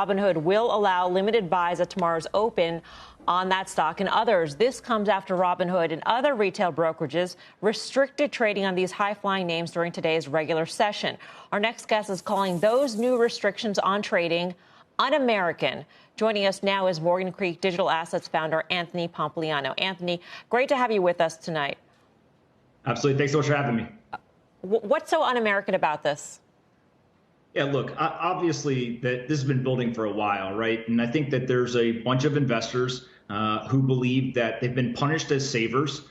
Robinhood will allow limited buys at tomorrow's open on that stock and others. This comes after Robinhood and other retail brokerages restricted trading on these high-flying names during today's regular session. Our next guest is calling those new restrictions on trading un-American. Joining us now is Morgan Creek Digital Assets founder Anthony Pompliano. Anthony, great to have you with us tonight. Absolutely. Thanks so much for having me. What's so un-American about this? Yeah, look, obviously this has been building for a while, right? And I think that there's a bunch of investors who believe that they've been punished as savers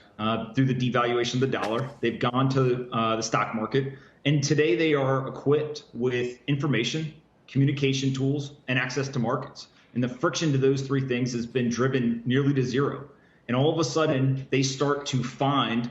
through the devaluation of the dollar. They've gone to the stock market, and today they are equipped with information, communication tools, and access to markets. And the friction to those three things has been driven nearly to zero. And all of a sudden, they start to find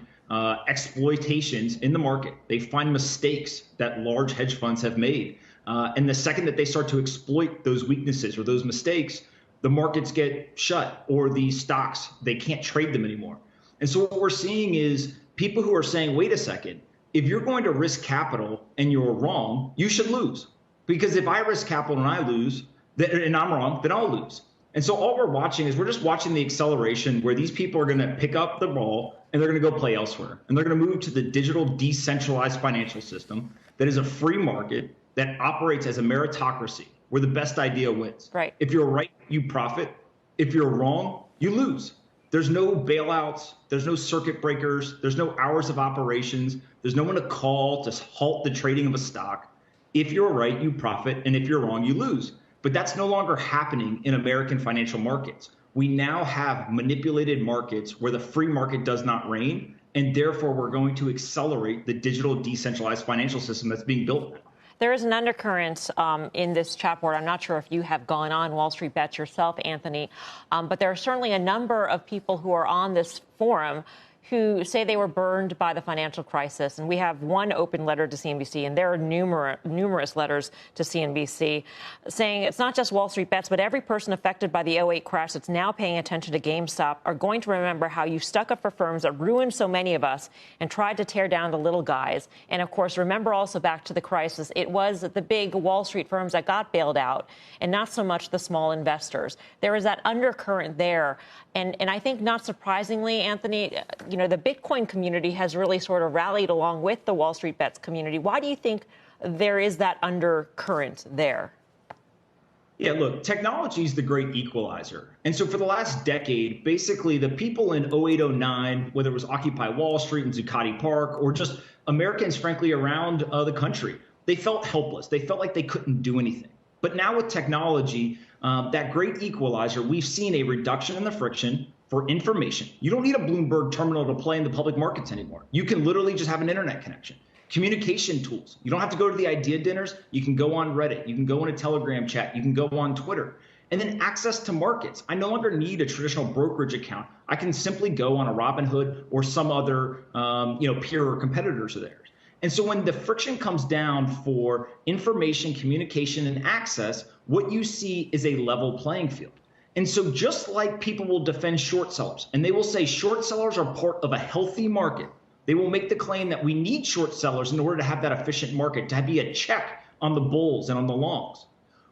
exploitations in the market. They find mistakes that large hedge funds have made. And the second that they start to exploit those weaknesses or those mistakes, the markets get shut, or the stocks, they can't trade them anymore. And so what we're seeing is people who are saying, wait a second, if you're going to risk capital and you're wrong, you should lose. Because if I risk capital and I lose, and I'm wrong, then I'll lose. And so all we're watching is we're just watching the acceleration where these people are going to pick up the ball and they're going to go play elsewhere. And they're going to move to the digital decentralized financial system that is a free market that operates as a meritocracy where the best idea wins. Right. If you're right, you profit. If you're wrong, you lose. There's no bailouts. There's no circuit breakers. There's no hours of operations. There's no one to call to halt the trading of a stock. If you're right, you profit. And if you're wrong, you lose. But that's no longer happening in American financial markets. We now have manipulated markets where the free market does not reign, and therefore we're going to accelerate the digital decentralized financial system that's being built now. There is an undercurrent in this chat board. I'm not sure if you have gone on Wall Street Bets yourself, Anthony, but there are certainly a number of people who are on this forum who say they were burned by the financial crisis. And we have one open letter to CNBC, and there are numerous letters to CNBC saying it's not just Wall Street Bets, but every person affected by the '08 crash that's now paying attention to GameStop are going to remember how you stuck up for firms that ruined so many of us and tried to tear down the little guys. And of course, remember also back to the crisis, it was the big Wall Street firms that got bailed out and not so much the small investors. There is that undercurrent there. And I think not surprisingly, Anthony, the Bitcoin community has really sort of rallied along with the Wall Street Bets community. Why do you think there is that undercurrent there? Yeah, look, technology is the great equalizer. And so for the last decade, basically the people in 08, 09, whether it was Occupy Wall Street and Zuccotti Park or just Americans, frankly, around the country, they felt helpless. They felt like they couldn't do anything. But now with technology, that great equalizer, we've seen a reduction in the friction for information. You don't need a Bloomberg terminal to play in the public markets anymore. You can literally just have an internet connection. Communication tools. You don't have to go to the idea dinners. You can go on Reddit. You can go in a Telegram chat. You can go on Twitter. And then access to markets. I no longer need a traditional brokerage account. I can simply go on a Robinhood or some other peer or competitors of theirs. And so when the friction comes down for information, communication, and access, what you see is a level playing field. And so just like people will defend short sellers, and they will say short sellers are part of a healthy market, they will make the claim that we need short sellers in order to have that efficient market, to be a check on the bulls and on the longs.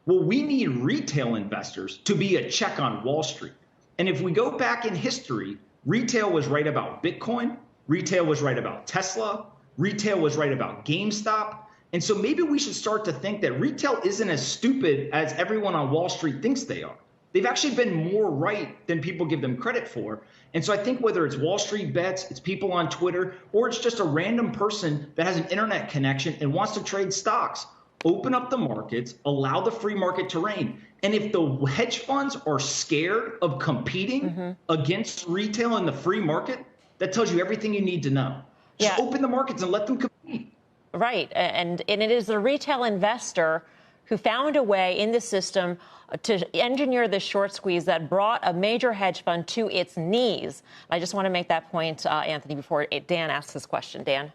Well, we need retail investors to be a check on Wall Street. And if we go back in history, retail was right about Bitcoin, retail was right about Tesla, retail was right about GameStop. And so maybe we should start to think that retail isn't as stupid as everyone on Wall Street thinks they are. They've actually been more right than people give them credit for. And so I think whether it's Wall Street Bets, it's people on Twitter, or it's just a random person that has an internet connection and wants to trade stocks, open up the markets, allow the free market to reign. And if the hedge funds are scared of competing against retail in the free market, that tells you everything you need to know. Just open the markets and let them compete. Right. And it is the retail investor who found a way in the system to engineer the short squeeze that brought a major hedge fund to its knees. I just want to make that point, Anthony, before Dan asks his question. Dan?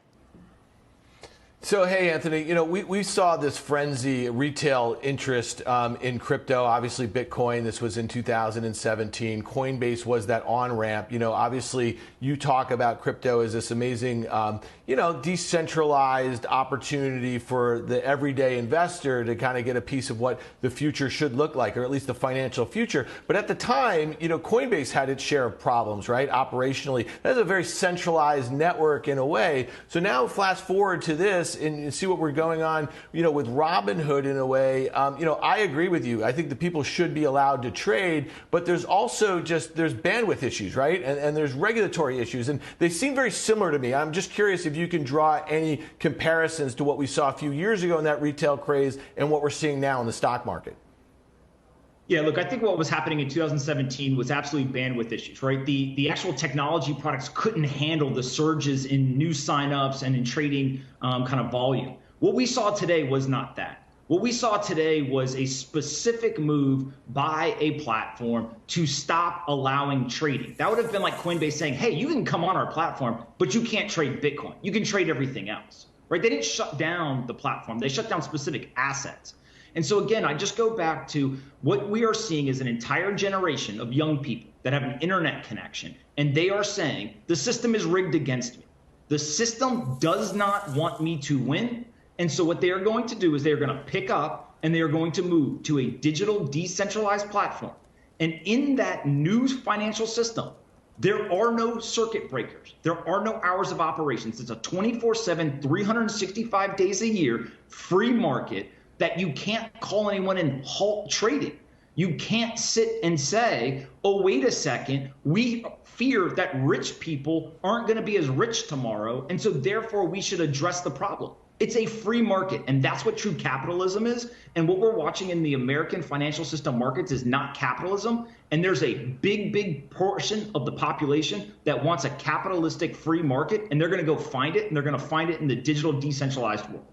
So, hey, Anthony, we saw this frenzy, retail interest in crypto, obviously Bitcoin. This was in 2017. Coinbase was that on-ramp. Obviously you talk about crypto as this amazing, decentralized opportunity for the everyday investor to kind of get a piece of what the future should look like, or at least the financial future. But at the time, Coinbase had its share of problems, right? Operationally, that's a very centralized network in a way. So now fast forward to this, and see what we're going on, with Robinhood in a way. I agree with you. I think the people should be allowed to trade, but there's also there's bandwidth issues, right? And there's regulatory issues, and they seem very similar to me. I'm just curious if you can draw any comparisons to what we saw a few years ago in that retail craze and what we're seeing now in the stock market. Yeah, look, I think what was happening in 2017 was absolutely bandwidth issues, right? The actual technology products couldn't handle the surges in new signups and in trading kind of volume. What we saw today was not that. What we saw today was a specific move by a platform to stop allowing trading. That would have been like Coinbase saying, hey, you can come on our platform, but you can't trade Bitcoin. You can trade everything else, right? They didn't shut down the platform. They shut down specific assets. And so again, I just go back to what we are seeing is an entire generation of young people that have an internet connection, and they are saying the system is rigged against me. The system does not want me to win. And so what they are going to do is they're going to pick up and they are going to move to a digital decentralized platform. And in that new financial system, there are no circuit breakers. There are no hours of operations. It's a 24/7, 365 days a year free market that you can't call anyone and halt trading. You can't sit and say, oh, wait a second, we fear that rich people aren't going to be as rich tomorrow, and so therefore we should address the problem. It's a free market, and that's what true capitalism is. And what we're watching in the American financial system markets is not capitalism. And there's a big, big portion of the population that wants a capitalistic free market, and they're going to go find it, and they're going to find it in the digital decentralized world.